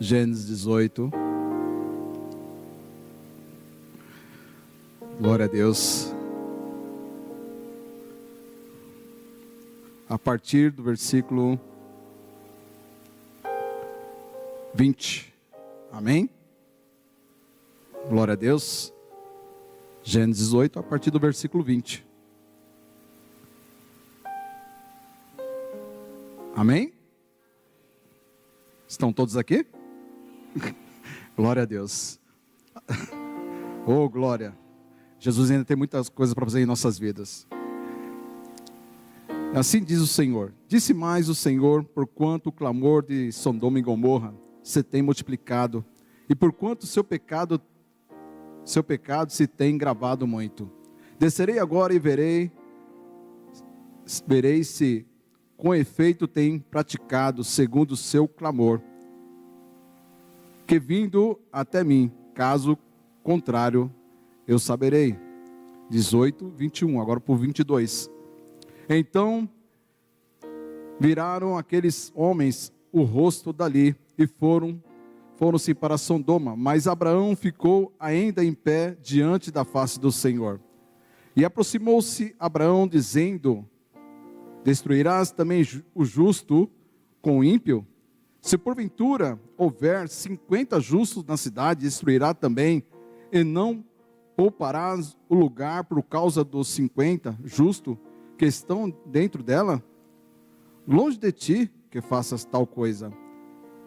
Gênesis 18. Glória a Deus. A partir do versículo 20. Amém? Glória a Deus. Gênesis 18, a partir do versículo 20. Amém? Estão todos aqui? Glória a Deus. Oh, glória. Jesus ainda tem muitas coisas para fazer em nossas vidas. Assim diz o Senhor. Disse mais o Senhor, porquanto o clamor de Sodoma e Gomorra se tem multiplicado, e porquanto seu pecado se tem gravado muito. Descerei agora e verei se com efeito tem praticado segundo o seu clamor, que vindo até mim, caso contrário, eu saberei. 18, 21, agora por 22. Então viraram aqueles homens o rosto dali e foram-se para Sodoma, mas Abraão ficou ainda em pé diante da face do Senhor. E aproximou-se Abraão dizendo: destruirás também o justo com o ímpio? Se porventura houver 50 justos na cidade, destruirá também, e não pouparás o lugar por causa dos 50 justos que estão dentro dela? Longe de ti que faças tal coisa,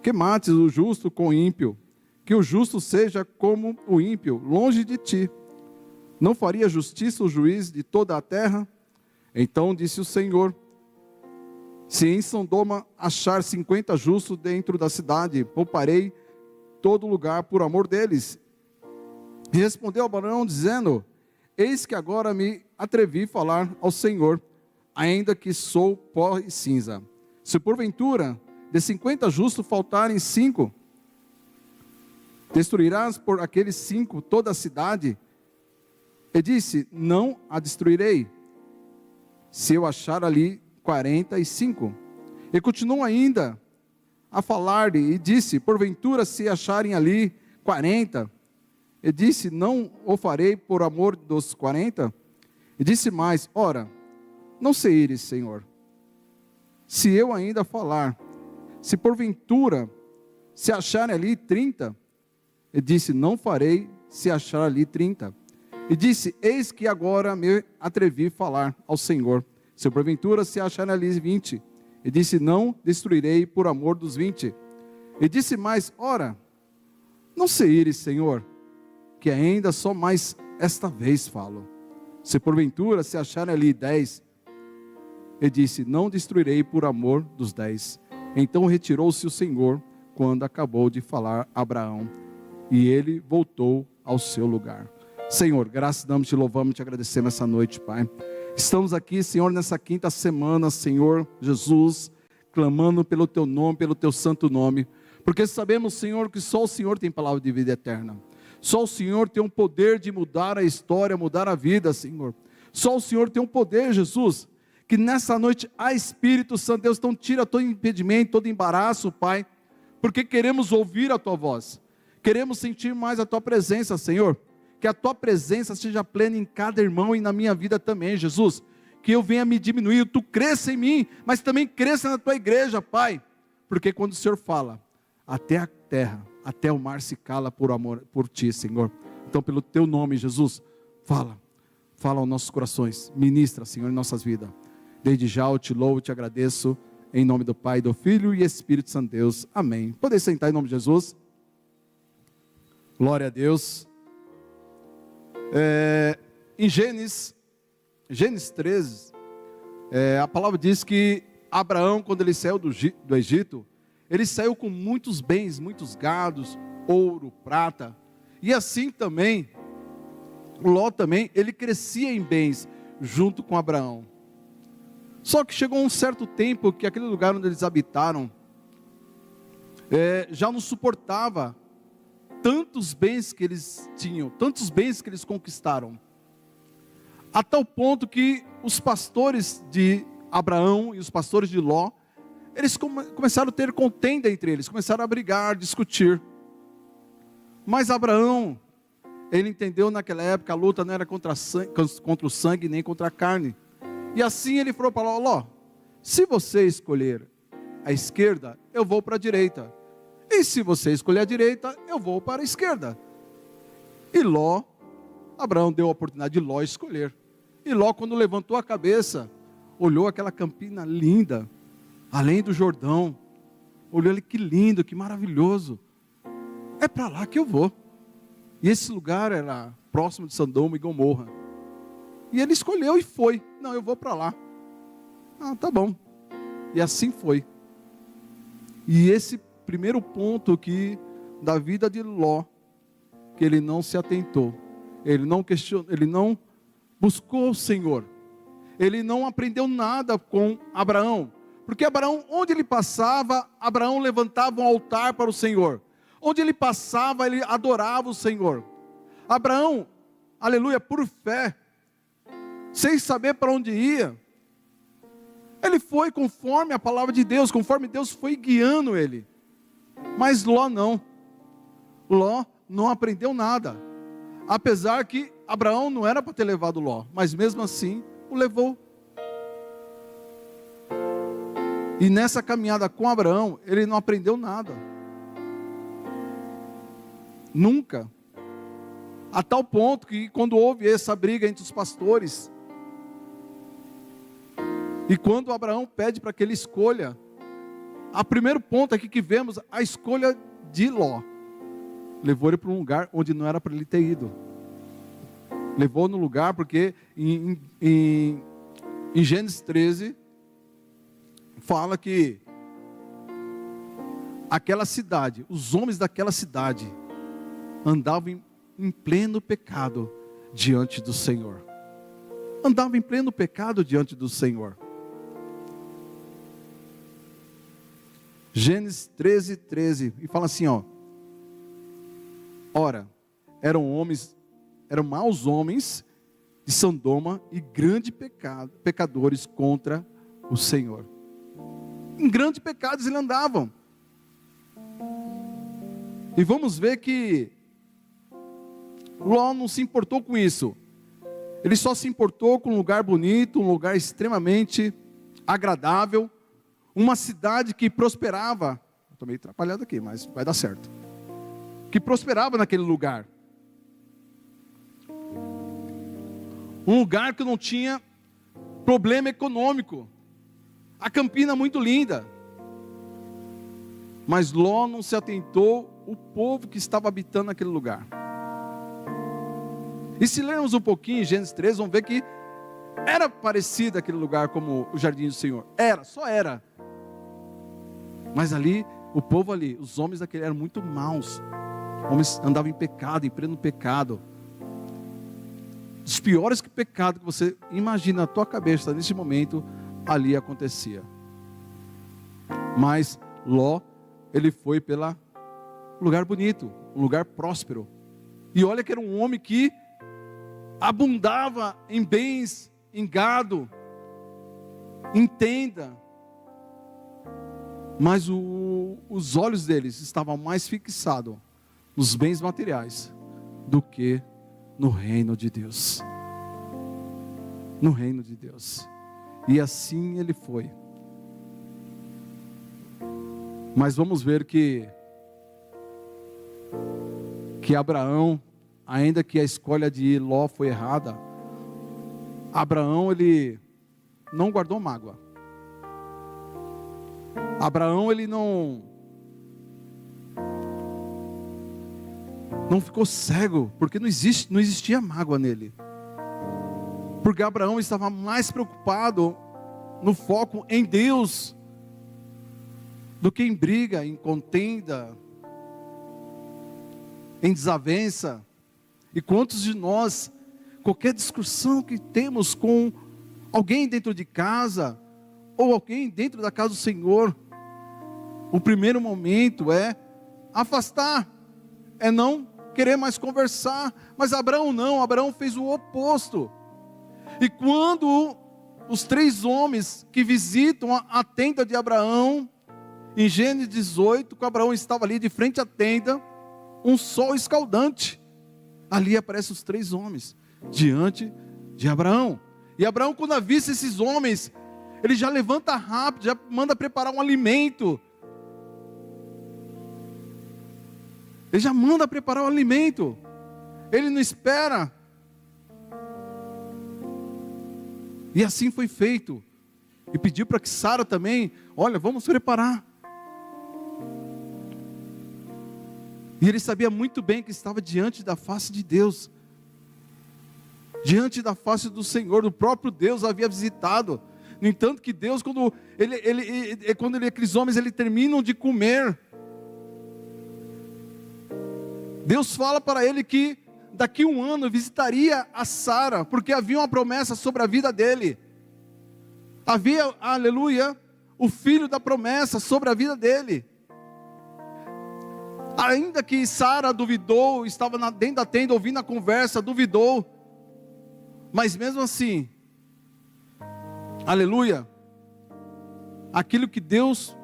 que mates o justo com o ímpio, que o justo seja como o ímpio, longe de ti. Não faria justiça o juiz de toda a terra? Então disse o Senhor: se em Sodoma achar 50 justos dentro da cidade, pouparei todo lugar por amor deles. E respondeu Abraão dizendo: eis que agora me atrevi a falar ao Senhor, ainda que sou pó e cinza. Se porventura de 50 justos faltarem 5, destruirás por aqueles 5 toda a cidade? E disse: não a destruirei, se eu achar ali 45. E continuou ainda a falar-lhe e disse: porventura se acharem ali 40? E disse: não o farei por amor dos 40. E disse mais: ora, não se ires, Senhor, se eu ainda falar, se porventura se acharem ali 30. E disse: não farei se achar ali 30. E disse: eis que agora me atrevi a falar ao Senhor, se porventura se acharem ali 20. E disse: não destruirei por amor dos 20. E disse mais: ora, não se ires, Senhor, que ainda só mais esta vez falo. Se porventura se acharem ali 10. E disse: não destruirei por amor dos 10. Então retirou-se o Senhor quando acabou de falar a Abraão, e ele voltou ao seu lugar. Senhor, graças damos, te louvamos, te agradecemos essa noite, Pai. Estamos aqui, Senhor, nessa quinta semana, Senhor Jesus, clamando pelo teu nome, pelo teu santo nome, porque sabemos, Senhor, que só o Senhor tem palavra de vida eterna. Só o Senhor tem um poder de mudar a história, mudar a vida, Senhor. Só o Senhor tem um poder, Jesus, que nessa noite, a Espírito Santo, Deus, então tira todo impedimento, todo embaraço, Pai, porque queremos ouvir a tua voz, queremos sentir mais a tua presença, Senhor. Que a tua presença seja plena em cada irmão e na minha vida também, Jesus. Que eu venha me diminuir, tu cresça em mim, mas também cresça na tua igreja, Pai. Porque quando o Senhor fala, até a terra, até o mar se cala por amor por ti, Senhor. Então, pelo teu nome, Jesus, fala aos nossos corações, ministra, Senhor, em nossas vidas. Desde já eu te louvo, te agradeço, em nome do Pai, do Filho e Espírito Santo Deus. Amém. Podem sentar em nome de Jesus. Glória a Deus. Em Gênesis 13, a palavra diz que Abraão, quando ele saiu do Egito, ele saiu com muitos bens, muitos gados, ouro, prata, e assim também, Ló também, ele crescia em bens, junto com Abraão. Só que chegou um certo tempo, que aquele lugar onde eles habitaram, já não suportava tantos bens que eles tinham, tantos bens que eles conquistaram, a tal ponto que os pastores de Abraão e os pastores de Ló, eles começaram a ter contenda entre eles, começaram a brigar, discutir. Mas Abraão, ele entendeu naquela época, a luta não era contra o sangue, nem contra a carne. E assim ele falou para Ló: se você escolher a esquerda, eu vou para a direita. E se você escolher a direita, eu vou para a esquerda. E Abraão deu a oportunidade de Ló escolher. E Ló, quando levantou a cabeça, olhou aquela campina linda, além do Jordão. Olhou ali, que lindo, que maravilhoso. É para lá que eu vou. E esse lugar era próximo de Sodoma e Gomorra. E ele escolheu e foi. Não, eu vou para lá. Ah, tá bom. E assim foi. E esse primeiro ponto que da vida de Ló, que ele não se atentou, ele não questionou, ele não buscou o Senhor, ele não aprendeu nada com Abraão, porque Abraão, onde ele passava, Abraão levantava um altar para o Senhor, onde ele passava, ele adorava o Senhor. Abraão, aleluia, por fé, sem saber para onde ia, ele foi conforme a palavra de Deus, conforme Deus foi guiando ele. Mas Ló não. Ló não aprendeu nada. Apesar que Abraão não era para ter levado Ló, mas mesmo assim o levou. E nessa caminhada com Abraão, ele não aprendeu nada. Nunca. A tal ponto que quando houve essa briga entre os pastores, e quando Abraão pede para que ele escolha, o primeiro ponto aqui que vemos, a escolha de Ló, levou ele para um lugar onde não era para ele ter ido. Levou no lugar porque em Gênesis 13, fala que aquela cidade, os homens daquela cidade, andavam em pleno pecado diante do Senhor. Andavam em pleno pecado diante do Senhor. Gênesis 13, 13, e fala assim, ora, eram maus homens de Sodoma e grandes pecadores contra o Senhor. Em grandes pecados eles andavam. E vamos ver que Ló não se importou com isso. Ele só se importou com um lugar bonito, um lugar extremamente agradável, uma cidade que prosperava. Estou meio atrapalhado aqui, mas vai dar certo. Que prosperava naquele lugar. Um lugar que não tinha problema econômico. A campina muito linda. Mas Ló não se atentou o povo que estava habitando aquele lugar. E se lermos um pouquinho em Gênesis 13, vamos ver que era parecido aquele lugar como o jardim do Senhor. Só era. Mas ali, o povo ali, os homens daquele eram muito maus. Homens andavam em pecado, em pleno pecado. Os piores pecados que você imagina na tua cabeça nesse momento, ali acontecia. Mas Ló, ele foi pelo lugar bonito, um lugar próspero. E olha que era um homem que abundava em bens, em gado, em tenda. Mas os olhos deles estavam mais fixados nos bens materiais do que no reino de Deus. No reino de Deus. E assim ele foi. Mas vamos ver que Abraão, ainda que a escolha de Ló foi errada, Abraão, ele não guardou mágoa. Abraão, ele não ficou cego, porque não existia mágoa nele. Porque Abraão estava mais preocupado no foco em Deus do que em briga, em contenda, em desavença. E quantos de nós, qualquer discussão que temos com alguém dentro de casa, ou alguém dentro da casa do Senhor, o primeiro momento é afastar, é não querer mais conversar. Mas Abraão não, Abraão fez o oposto. E quando os 3 homens que visitam a tenda de Abraão, em Gênesis 18, quando Abraão estava ali de frente à tenda, um sol escaldante. Ali aparecem os 3 homens, diante de Abraão. E Abraão, quando avista esses homens, ele já levanta rápido, já manda preparar um alimento. Ele já manda preparar o alimento. Ele não espera. E assim foi feito. E pediu para que Sara também, olha, vamos preparar. E ele sabia muito bem que estava diante da face de Deus. Diante da face do Senhor, do próprio Deus havia visitado. No entanto que Deus, quando aqueles homens terminam de comer, Deus fala para ele que daqui a 1 ano visitaria a Sara, porque havia uma promessa sobre a vida dele. Havia, aleluia, o filho da promessa sobre a vida dele. Ainda que Sara duvidou, estava dentro da tenda ouvindo a conversa, duvidou. Mas mesmo assim, aleluia, aquilo que Deus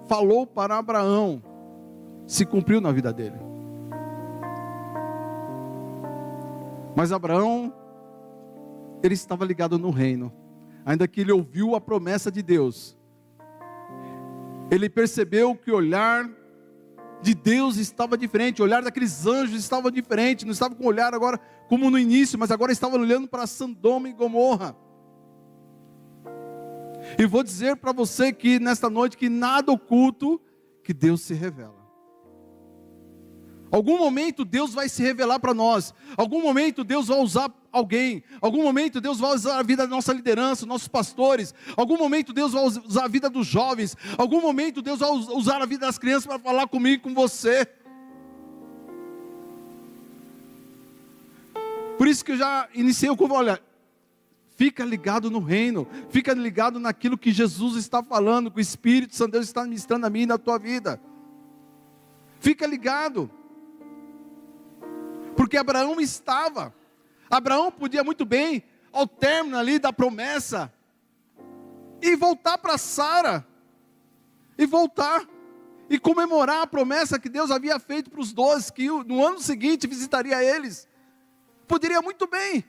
falou para Abraão, se cumpriu na vida dele. Mas Abraão, ele estava ligado no reino. Ainda que ele ouviu a promessa de Deus, ele percebeu que o olhar de Deus estava diferente, o olhar daqueles anjos estava diferente, não estava com o olhar agora como no início, mas agora estava olhando para Sodoma e Gomorra. E vou dizer para você que nesta noite, que nada oculto que Deus se revela. Algum momento Deus vai se revelar para nós. Algum momento Deus vai usar alguém. Algum momento Deus vai usar a vida da nossa liderança, nossos pastores. Algum momento Deus vai usar a vida dos jovens. Algum momento Deus vai usar a vida das crianças para falar comigo e com você. Por isso que eu já iniciei o convite. Olha, fica ligado no reino. Fica ligado naquilo que Jesus está falando, que o Espírito Santo Deus está ministrando a mim e na tua vida. Fica ligado. Porque Abraão podia muito bem, ao término ali da promessa, e voltar para Sara, e comemorar a promessa que Deus havia feito para os 12, que no ano seguinte visitaria eles. Poderia muito bem,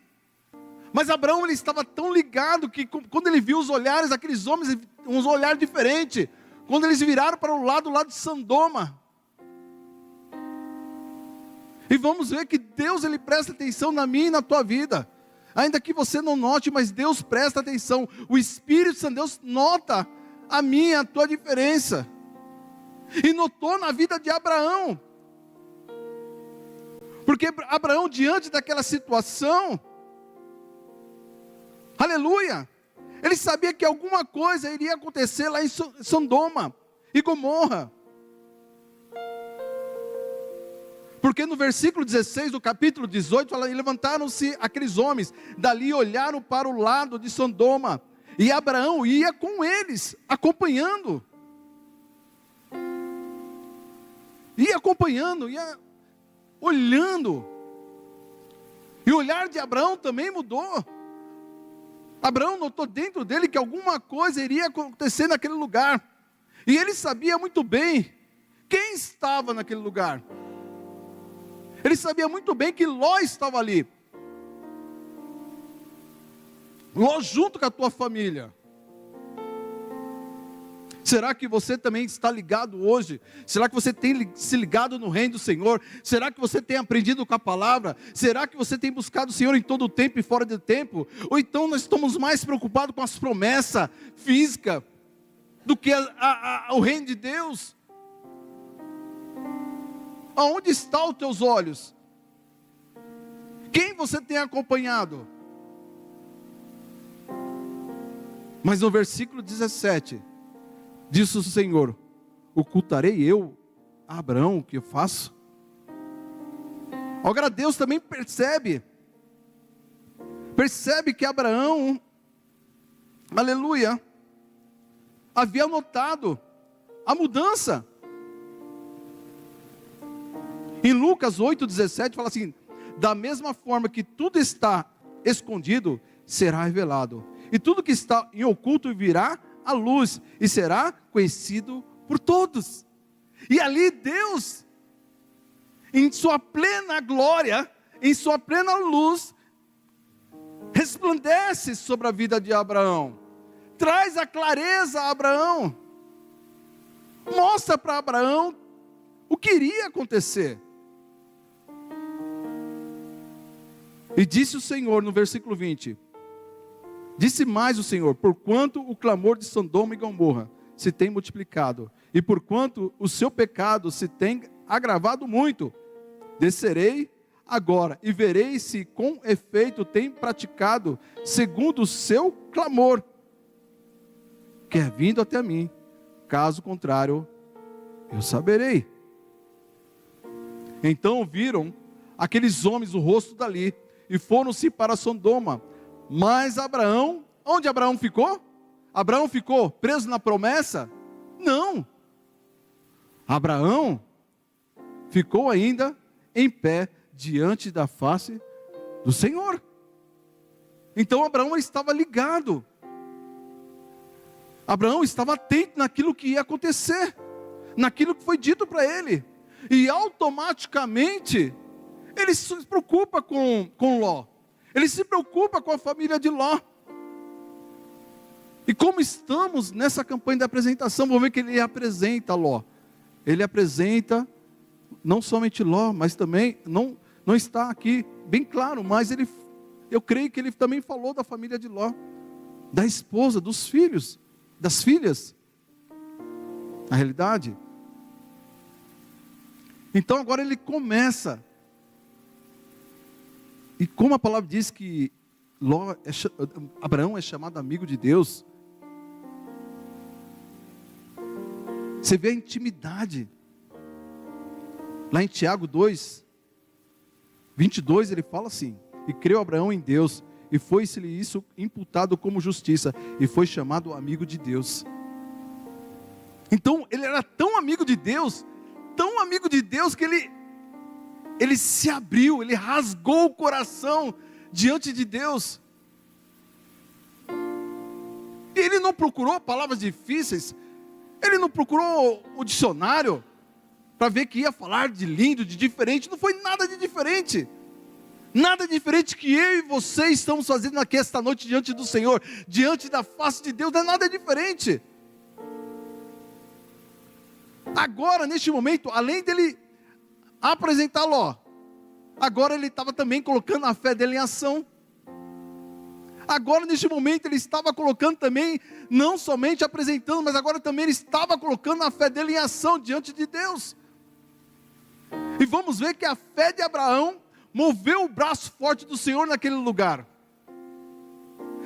mas Abraão ele estava tão ligado, que quando ele viu os olhares daqueles homens, um olhar diferente, quando eles viraram para o lado de Sodoma, e vamos ver que Deus ele presta atenção na minha e na tua vida. Ainda que você não note, mas Deus presta atenção. O Espírito Santo Deus nota a minha e a tua diferença. E notou na vida de Abraão. Porque Abraão, diante daquela situação, aleluia, ele sabia que alguma coisa iria acontecer lá em Sodoma e Gomorra. Porque no versículo 16 do capítulo 18, fala, e levantaram-se aqueles homens, dali olharam para o lado de Sodoma, e Abraão ia com eles, acompanhando, ia olhando, e o olhar de Abraão também mudou. Abraão notou dentro dele que alguma coisa iria acontecer naquele lugar, e ele sabia muito bem quem estava naquele lugar. Ele sabia muito bem que Ló estava ali. Ló junto com a tua família. Será que você também está ligado hoje? Será que você tem se ligado no reino do Senhor? Será que você tem aprendido com a palavra? Será que você tem buscado o Senhor em todo o tempo e fora do tempo? Ou então nós estamos mais preocupados com as promessas físicas do que o reino de Deus? Aonde estão os teus olhos? Quem você tem acompanhado? Mas no versículo 17, disse o Senhor, ocultarei eu a Abraão o que eu faço? Agora Deus também percebe que Abraão, aleluia, havia notado a mudança. Em Lucas 8,17 fala assim, da mesma forma que tudo está escondido, será revelado, e tudo que está em oculto virá à luz, e será conhecido por todos. E ali Deus, em sua plena glória, em sua plena luz, resplandece sobre a vida de Abraão, traz a clareza a Abraão, mostra para Abraão o que iria acontecer. E disse o Senhor no versículo 20, disse mais o Senhor, porquanto o clamor de Sodoma e Gomorra se tem multiplicado, e porquanto o seu pecado se tem agravado muito, descerei agora e verei se com efeito tem praticado segundo o seu clamor, que é vindo até mim, caso contrário, eu saberei. Então viram aqueles homens o rosto dali, e foram-se para Sodoma. Mas Abraão, onde Abraão ficou? Abraão ficou preso na promessa? Não. Abraão ficou ainda em pé diante da face do Senhor. Então Abraão estava ligado. Abraão estava atento naquilo que ia acontecer, naquilo que foi dito para ele. E automaticamente ele se preocupa com Ló. Ele se preocupa com a família de Ló. E como estamos nessa campanha de apresentação, vamos ver que ele apresenta Ló. Ele apresenta não somente Ló, mas também, não está aqui bem claro, mas eu creio que ele também falou da família de Ló, da esposa, dos filhos, das filhas. Na realidade. Então agora ele começa. E como a palavra diz que Abraão é chamado amigo de Deus, você vê a intimidade. Lá em Tiago 2, 22, ele fala assim, e creu Abraão em Deus, e foi-se-lhe isso imputado como justiça, e foi chamado amigo de Deus. Então ele era tão amigo de Deus, que ele se abriu, ele rasgou o coração diante de Deus. E ele não procurou palavras difíceis, ele não procurou o dicionário para ver que ia falar de lindo, de diferente. Não foi nada de diferente. Nada diferente que eu e você estamos fazendo aqui esta noite diante do Senhor, diante da face de Deus, não é nada diferente. Agora, neste momento, além dele apresentar Ló, agora ele estava também colocando a fé dele em ação. Agora neste momento ele estava colocando também, não somente apresentando, mas agora também ele estava colocando a fé dele em ação diante de Deus. E vamos ver que a fé de Abraão moveu o braço forte do Senhor naquele lugar.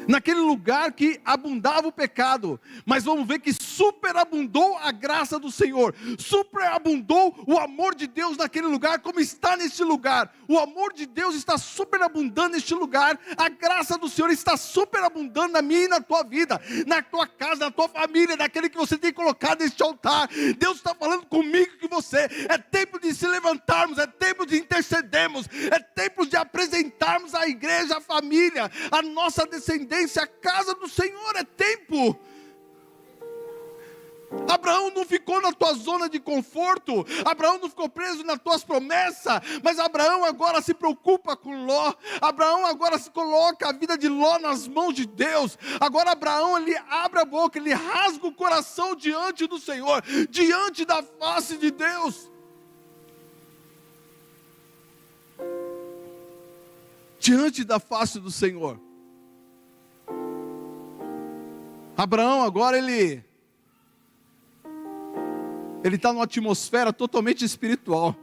Naquele lugar que abundava o pecado, mas vamos ver que superabundou a graça do Senhor, superabundou o amor de Deus naquele lugar, como está neste lugar. O amor de Deus está superabundando neste lugar, a graça do Senhor está superabundando na minha e na tua vida, na tua casa, na tua família, naquele que você tem colocado neste altar. Deus está falando comigo e com você. É tempo de se levantarmos, é tempo de intercedermos, é tempo de apresentarmos a igreja, a família, a nossa descendência, a casa do Senhor. É tempo. Abraão não ficou na tua zona de conforto, Abraão não ficou preso nas tuas promessas, mas Abraão agora se preocupa com Ló. Abraão agora se coloca a vida de Ló nas mãos de Deus. Agora Abraão, ele abre a boca, ele rasga o coração diante do Senhor, diante da face de Deus. Diante da face do Senhor. Abraão agora ele está numa atmosfera totalmente espiritual.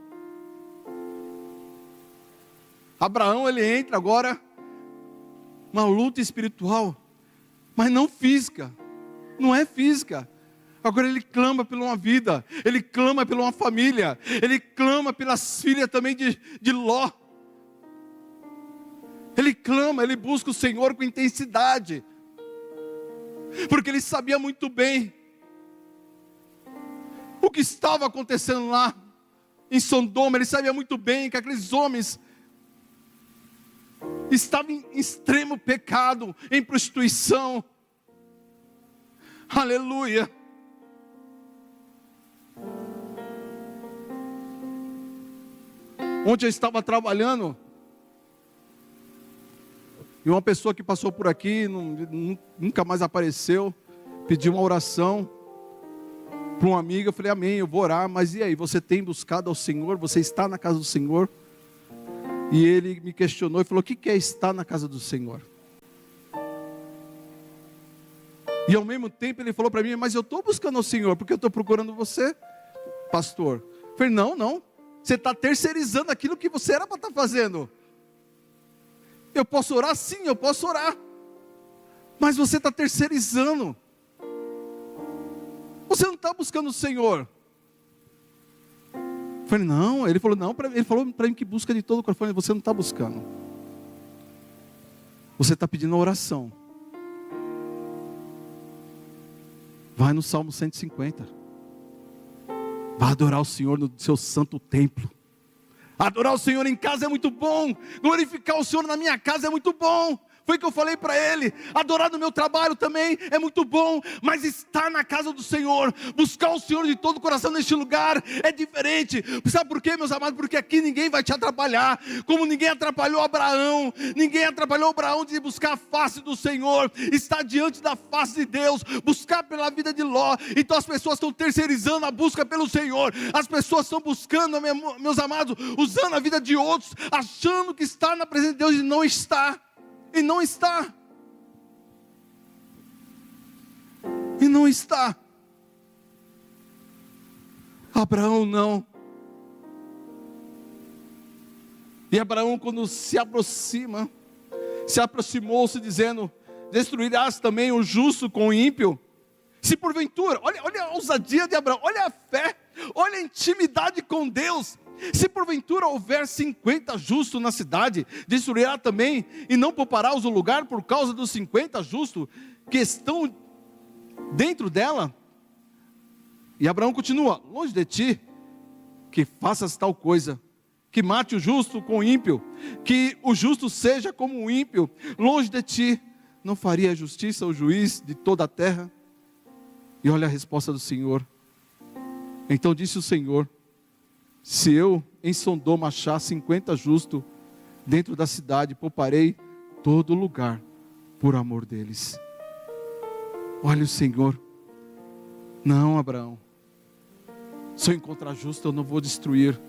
Abraão ele entra agora numa luta espiritual, mas não física, não é física. Agora ele clama por uma vida, ele clama por uma família, ele clama pelas filhas também de Ló. Ele clama, ele busca o Senhor com intensidade, porque ele sabia muito bem o que estava acontecendo lá em Sodoma. Ele sabia muito bem que aqueles homens estava em extremo pecado, em prostituição. Aleluia. Onde eu estava trabalhando, e uma pessoa que passou por aqui, nunca mais apareceu, pediu uma oração para um amigo. Eu falei, amém, eu vou orar. Mas e aí, você tem buscado ao Senhor? Você está na casa do Senhor? E ele me questionou e falou, o que é estar na casa do Senhor? E ao mesmo tempo ele falou para mim, mas eu estou buscando ao Senhor, porque eu estou procurando você, pastor. Eu falei, não, você está terceirizando aquilo que você era para estar fazendo. Eu posso orar? Sim, eu posso orar. Mas você está terceirizando. Você não está buscando o Senhor. Eu falei, não. Ele falou para mim que busca de todo o coração. Você não está buscando. Você está pedindo a oração. Vai no Salmo 150. Vai adorar o Senhor no seu santo templo. Adorar o Senhor em casa é muito bom. Glorificar o Senhor na minha casa é muito bom. Foi o que eu falei para ele. Adorar no meu trabalho também é muito bom. Mas estar na casa do Senhor, buscar o Senhor de todo o coração neste lugar, é diferente. Sabe por quê, meus amados? Porque aqui ninguém vai te atrapalhar. Como ninguém atrapalhou Abraão. Ninguém atrapalhou Abraão de buscar a face do Senhor. Estar diante da face de Deus. Buscar pela vida de Ló. Então as pessoas estão terceirizando a busca pelo Senhor. As pessoas estão buscando, meus amados, usando a vida de outros, achando que está na presença de Deus e não está. E não está. E não está. Abraão não. E Abraão, quando se aproximou-se dizendo, destruirás também o justo com o ímpio? Se porventura, olha a ousadia de Abraão, olha a fé, olha a intimidade com Deus. Se porventura houver 50 justos na cidade, destruirá também, e não pouparás o lugar por causa dos 50 justos que estão dentro dela? E Abraão continua, longe de ti, que faças tal coisa, que mate o justo com o ímpio, que o justo seja como o ímpio, longe de ti, não faria justiça o juiz de toda a terra? E olha a resposta do Senhor. Então disse o Senhor, se eu em Sodoma achar 50 justos dentro da cidade, pouparei todo lugar por amor deles. Olha o Senhor. Não, Abraão, se eu encontrar justo, eu não vou destruir.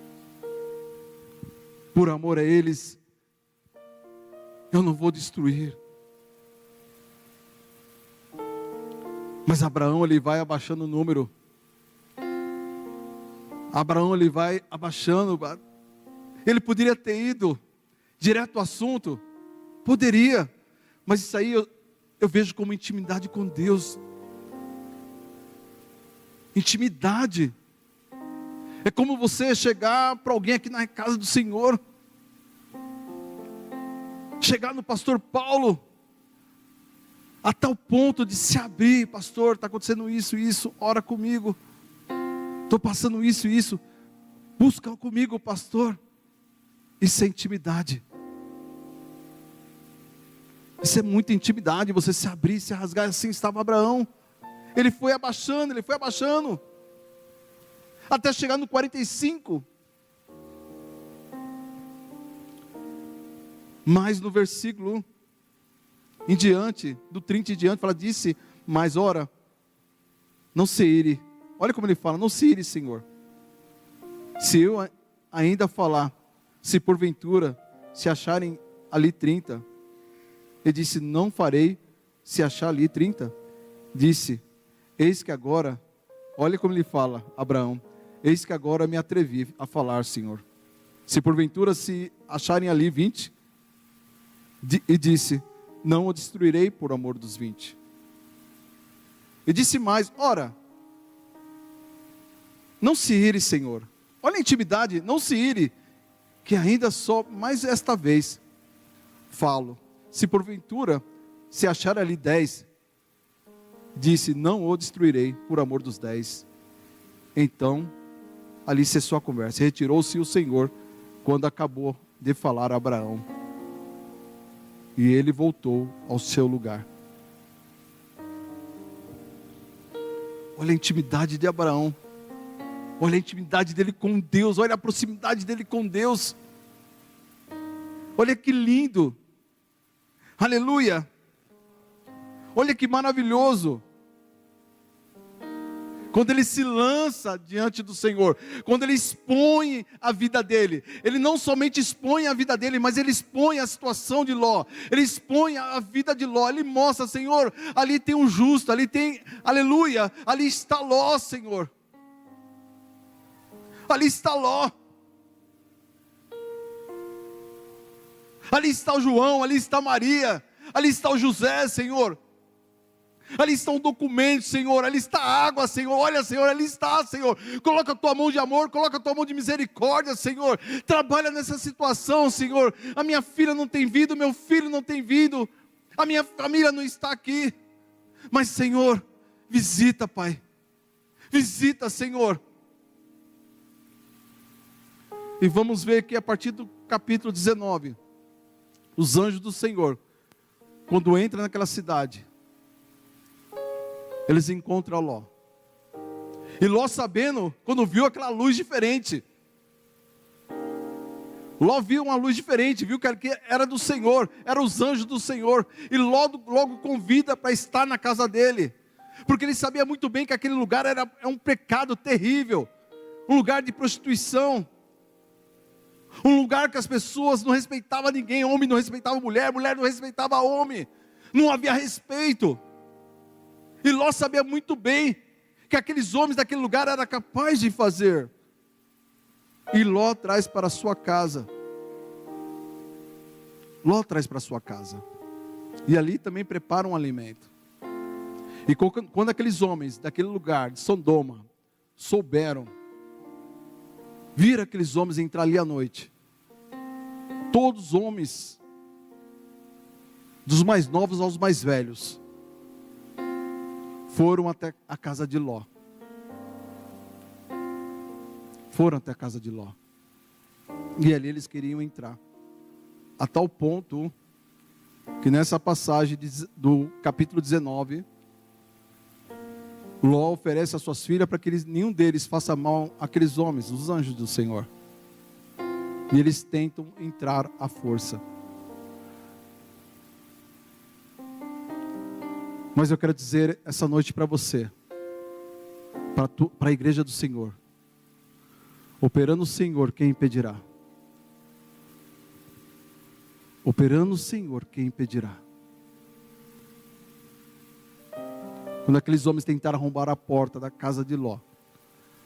Por amor a eles, eu não vou destruir. Mas Abraão, ele vai abaixando o número. Abraão, ele vai abaixando. Ele poderia ter ido direto ao assunto. Poderia. Mas isso aí eu vejo como intimidade com Deus. Intimidade. É como você chegar para alguém aqui na casa do Senhor. Chegar no pastor Paulo. A tal ponto de se abrir. Pastor, está acontecendo isso. Ora comigo. Estou passando isso. Busca comigo, pastor. Isso é intimidade. Isso é muita intimidade. Você se abrir, se rasgar. Assim estava Abraão. Ele foi abaixando. Até chegar no 45. Mas no versículo em diante, do 30 em diante, fala, disse, mas ora, não se ire. Olha como ele fala, não se ire, Senhor. Se eu ainda falar, se porventura se acharem ali 30. Ele disse, não farei se achar ali 30. Disse, eis que agora, olha como ele fala, Abraão, eis que agora me atrevi a falar, Senhor. Se porventura se acharem ali 20. E disse, não o destruirei por amor dos 20. E disse mais, ora, não se ire, Senhor. Olha a intimidade, não se ire, que ainda só mais esta vez falo. Se porventura se achar ali 10, disse, não o destruirei por amor dos 10. Então, ali cessou a conversa. Retirou-se o Senhor quando acabou de falar a Abraão. E ele voltou ao seu lugar. Olha a intimidade de Abraão. Olha a intimidade dele com Deus. Olha a proximidade dele com Deus. Olha que lindo. Aleluia. Olha que maravilhoso. Quando ele se lança diante do Senhor, quando ele expõe a vida dele, ele não somente expõe a vida dele, mas ele expõe a situação de Ló, ele expõe a vida de Ló, ele mostra, Senhor, ali tem um justo, ali tem, aleluia, ali está Ló, Senhor, ali está Ló, ali está o João, ali está Maria, ali está o José, Senhor. Ali está um documento, Senhor, ali está a água, Senhor, olha, Senhor, ali está, Senhor, coloca a tua mão de amor, coloca a tua mão de misericórdia, Senhor, trabalha nessa situação, Senhor, a minha filha não tem vindo, meu filho não tem vindo, a minha família não está aqui, mas, Senhor, visita, Pai, visita, Senhor, e vamos ver que a partir do capítulo 19, os anjos do Senhor, quando entram naquela cidade, eles encontram Ló. E Ló, sabendo, quando viu aquela luz diferente, Ló viu uma luz diferente, viu que era do Senhor, eram os anjos do Senhor, e logo convida para estar na casa dele, porque ele sabia muito bem que aquele lugar era um pecado terrível, um lugar de prostituição, um lugar que as pessoas não respeitavam ninguém, homem não respeitava mulher, mulher não respeitava homem, não havia respeito. E Ló sabia muito bem que aqueles homens daquele lugar eram capazes de fazer. E Ló traz para a sua casa. Ló traz para a sua casa. E ali também prepara um alimento. E quando aqueles homens daquele lugar de Sodoma souberam, viram aqueles homens entrar ali à noite. Todos os homens, dos mais novos aos mais velhos, foram até a casa de Ló. Foram até a casa de Ló. E ali eles queriam entrar. A tal ponto que nessa passagem do capítulo 19, Ló oferece as suas filhas para que nenhum deles faça mal àqueles homens, os anjos do Senhor. E eles tentam entrar à força. Mas eu quero dizer essa noite para você, para a igreja do Senhor, operando o Senhor, quem impedirá? Operando o Senhor, quem impedirá? Quando aqueles homens tentaram arrombar a porta da casa de Ló,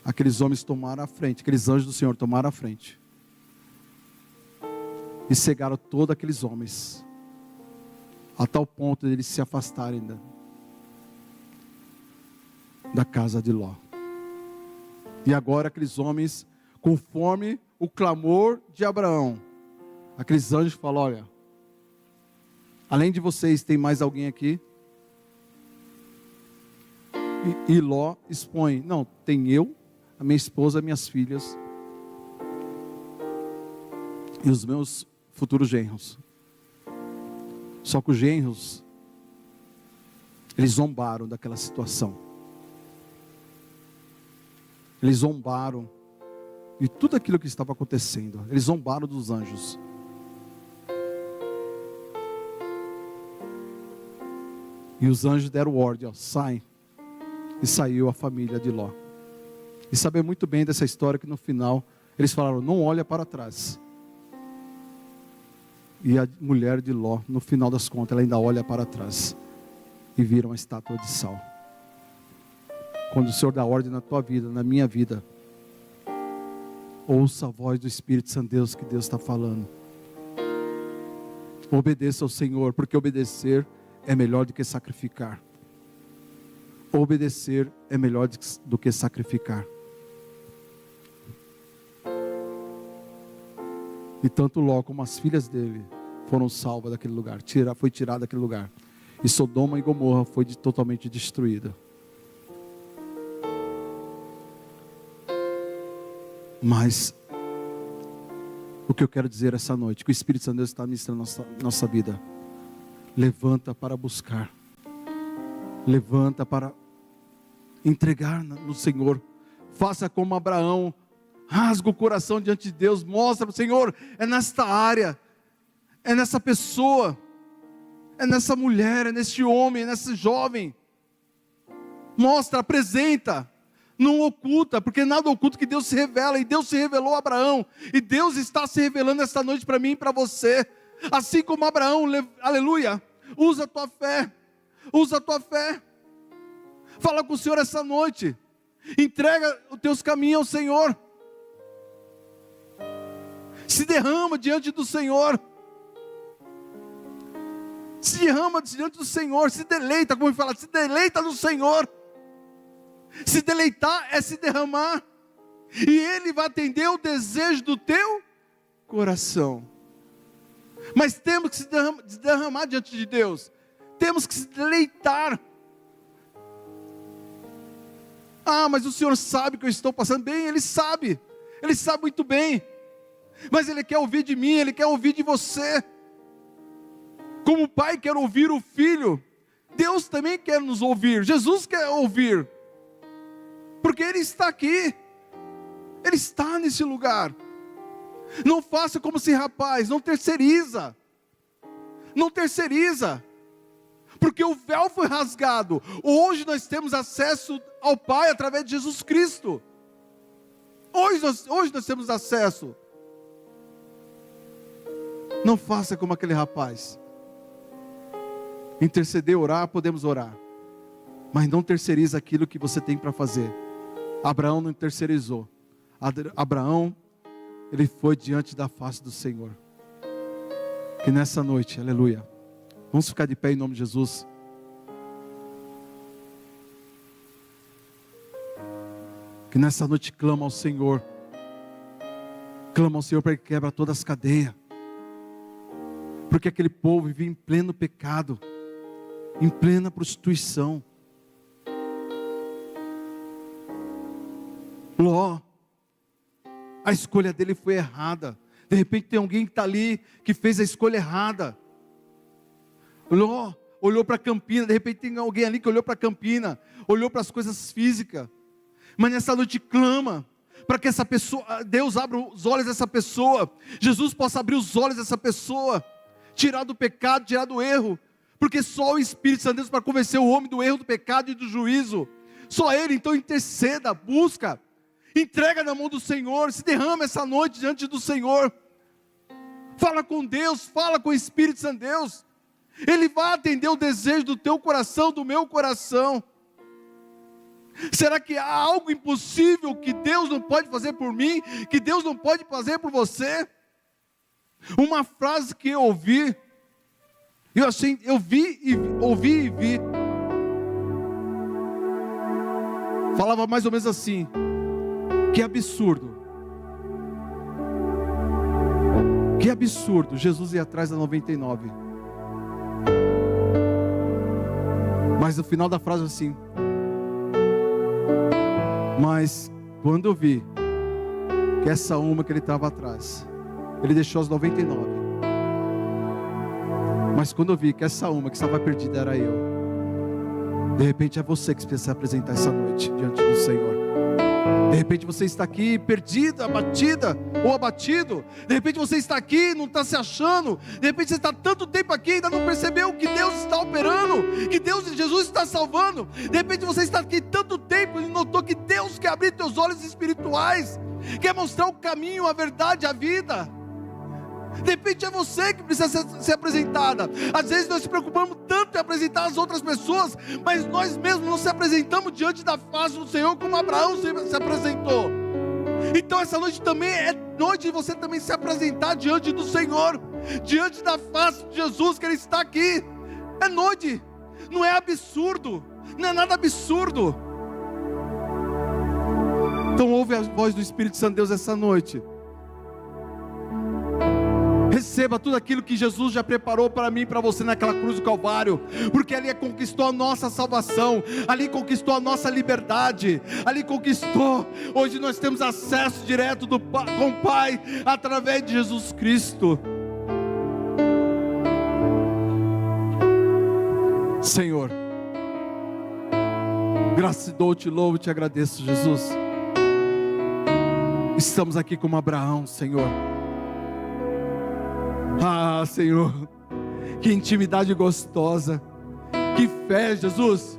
aqueles homens tomaram a frente, aqueles anjos do Senhor tomaram a frente, e cegaram todos aqueles homens, a tal ponto de eles se afastarem da casa de Ló. E agora aqueles homens, conforme o clamor de Abraão, aqueles anjos falam: olha, além de vocês tem mais alguém aqui? E Ló expõe: não, tem eu, a minha esposa, minhas filhas e os meus futuros genros. Só que os genros, eles zombaram daquela situação. Eles zombaram de tudo aquilo que estava acontecendo. Eles zombaram dos anjos. E os anjos deram ordem: ó, saem. E saiu a família de Ló. E saber muito bem dessa história que no final eles falaram: não olha para trás. E a mulher de Ló, no final das contas, ela ainda olha para trás e vira uma estátua de sal. Quando o Senhor dá ordem na tua vida, na minha vida, ouça a voz do Espírito Santo de Deus, que Deus está falando. Obedeça ao Senhor, porque obedecer é melhor do que sacrificar. Obedecer é melhor do que sacrificar. E tanto Ló como as filhas dele foram salvas daquele lugar. Foi tirado daquele lugar. E Sodoma e Gomorra foi totalmente destruída. Mas o que eu quero dizer essa noite, que o Espírito Santo de Deus está ministrando nossa vida. levanta para buscar, levanta para entregar no Senhor. Faça como Abraão, rasga o coração diante de Deus, mostra para o Senhor, é nesta área, é nessa pessoa, é nessa mulher, é nesse homem, é nesse jovem. Mostra, apresenta, não oculta, porque nada oculta que Deus se revela, e Deus se revelou a Abraão, e Deus está se revelando esta noite para mim e para você, assim como Abraão, aleluia, usa a tua fé, usa a tua fé, fala com o Senhor essa noite, entrega os teus caminhos ao Senhor, se derrama diante do Senhor, se derrama diante do Senhor, se deleita, como ele fala, se deleita no Senhor. Se deleitar é se derramar, e Ele vai atender o desejo do teu coração. Mas temos que se derramar diante de Deus, temos que se deleitar. Ah, mas o Senhor sabe que eu estou passando bem, Ele sabe muito bem, mas Ele quer ouvir de mim, Ele quer ouvir de você. Como o Pai quer ouvir o Filho, Deus também quer nos ouvir, Jesus quer ouvir, porque Ele está aqui, Ele está nesse lugar. Não faça como esse rapaz, não terceiriza, porque o véu foi rasgado. Hoje nós temos acesso ao Pai através de Jesus Cristo. Hoje nós temos acesso. Não faça como aquele rapaz. Interceder, orar, podemos orar, mas não terceiriza aquilo que você tem para fazer. Abraão não terceirizou. Abraão, ele foi diante da face do Senhor. Que nessa noite, aleluia, vamos ficar de pé em nome de Jesus. Que nessa noite clama ao Senhor. Clama ao Senhor para que quebra todas as cadeias. Porque aquele povo vivia em pleno pecado, em plena prostituição. Ló, a escolha dele foi errada. De repente tem alguém que está ali, que fez a escolha errada. Ló olhou para a Campina, de repente tem alguém ali que olhou para a Campina, olhou para as coisas físicas. Mas nessa noite clama, para que essa pessoa, Deus abra os olhos dessa pessoa, Jesus possa abrir os olhos dessa pessoa, tirar do pecado, tirar do erro, porque só o Espírito Santo de Deus para convencer o homem do erro, do pecado e do juízo. Só Ele. Então interceda, busca, entrega na mão do Senhor, se derrama essa noite diante do Senhor, fala com Deus, fala com o Espírito Santo de Deus, Ele vai atender o desejo do teu coração, do meu coração. Será que há algo impossível que Deus não pode fazer por mim, que Deus não pode fazer por você? Uma frase que eu ouvi, ouvi e vi, falava mais ou menos assim: que absurdo, Jesus ia atrás da 99. Mas no final da frase assim: mas quando eu vi que essa uma que ele estava atrás, ele deixou as 99. Mas quando eu vi que essa uma que estava perdida era eu, de repente é você que precisa se apresentar essa noite diante do Senhor. De repente você está aqui perdida, abatida ou abatido. De repente você está aqui, não está se achando. De repente você está tanto tempo aqui e ainda não percebeu que Deus está operando, que Jesus está salvando. De repente você está aqui tanto tempo e notou que Deus quer abrir teus olhos espirituais, quer mostrar o caminho, a verdade, a vida. De repente é você que precisa ser apresentada. Às vezes nós nos preocupamos tanto em apresentar as outras pessoas, mas nós mesmos não se apresentamos diante da face do Senhor como Abraão se apresentou. Então essa noite também é noite de você também se apresentar diante do Senhor, diante da face de Jesus, que Ele está aqui. É noite, não é absurdo, não é nada absurdo. Então ouve a voz do Espírito Santo de Deus essa noite. Receba tudo aquilo que Jesus já preparou para mim e para você naquela cruz do Calvário, porque ali conquistou a nossa salvação, ali conquistou a nossa liberdade, ali conquistou. Hoje nós temos acesso direto com o Pai através de Jesus Cristo. Senhor, graças te dou, te louvo, te agradeço, Jesus. Estamos aqui como Abraão, Senhor. Ah, Senhor, que intimidade gostosa, que fé, Jesus.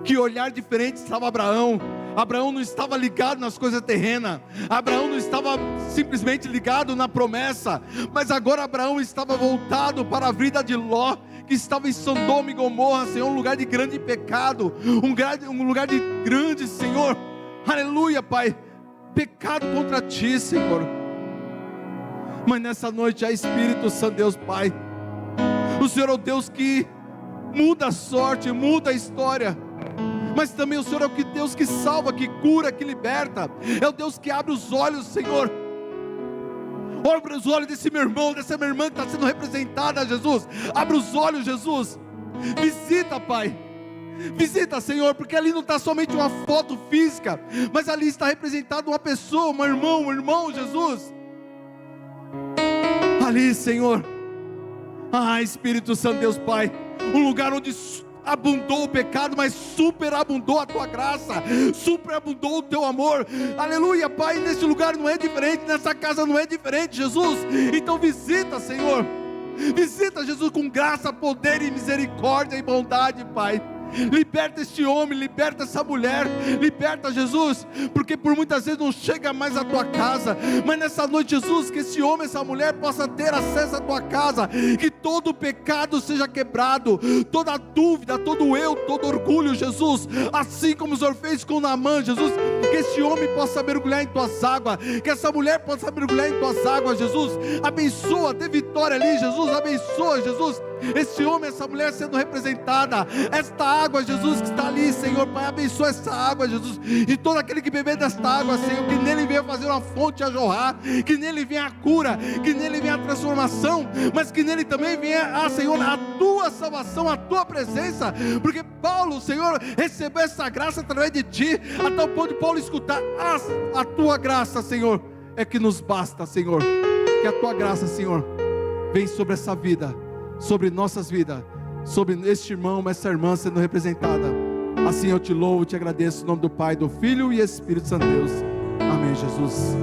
Que olhar diferente estava Abraão. Abraão não estava ligado nas coisas terrenas, Abraão não estava simplesmente ligado na promessa, mas agora Abraão estava voltado para a vida de Ló, que estava em Sodoma e Gomorra, Senhor, um lugar de grande pecado, um lugar de grande, Senhor, aleluia, Pai, pecado contra Ti, Senhor. Mas nessa noite, a Espírito Santo, Deus Pai, o Senhor é o Deus que muda a sorte, muda a história, mas também o Senhor é o Deus que salva, que cura, que liberta, é o Deus que abre os olhos, Senhor. Abre os olhos desse meu irmão, dessa minha irmã que está sendo representada, Jesus. Abre os olhos, Jesus. Visita, Pai. Visita, Senhor, porque ali não está somente uma foto física, mas ali está representada uma pessoa, um irmão, Jesus. Ali, Senhor. Ah, Espírito Santo, Deus Pai, um lugar onde abundou o pecado, mas superabundou a Tua graça, superabundou o Teu amor, aleluia, Pai. Nesse lugar não é diferente, nessa casa não é diferente, Jesus. Então visita, Senhor, visita, Jesus, com graça, poder e misericórdia e bondade, Pai. Liberta este homem, liberta essa mulher, liberta, Jesus, porque por muitas vezes não chega mais à tua casa, mas nessa noite, Jesus, que esse homem, essa mulher possa ter acesso à tua casa, que todo pecado seja quebrado, toda dúvida, todo eu, todo orgulho, Jesus, assim como o Senhor fez com Naamã, Jesus, que esse homem possa mergulhar em tuas águas, que essa mulher possa mergulhar em tuas águas, Jesus. Abençoa, dê vitória ali, Jesus, abençoa, Jesus, esse homem, essa mulher sendo representada, esta água, Jesus, que está ali, Senhor, Pai, abençoa essa água, Jesus, e todo aquele que beber desta água, Senhor, que nele venha fazer uma fonte a jorrar, que nele venha a cura, que nele venha a transformação, mas que nele também venha, Senhor, a tua salvação, a tua presença, porque Paulo, Senhor, recebeu essa graça através de Ti, a tal ponto de Paulo escutar, a tua graça, Senhor, é que nos basta, Senhor, que a tua graça, Senhor, vem sobre essa vida, sobre nossas vidas, sobre este irmão, essa irmã sendo representada. Assim eu te louvo, te agradeço, em nome do Pai, do Filho e Espírito Santo Deus. Amém, Jesus.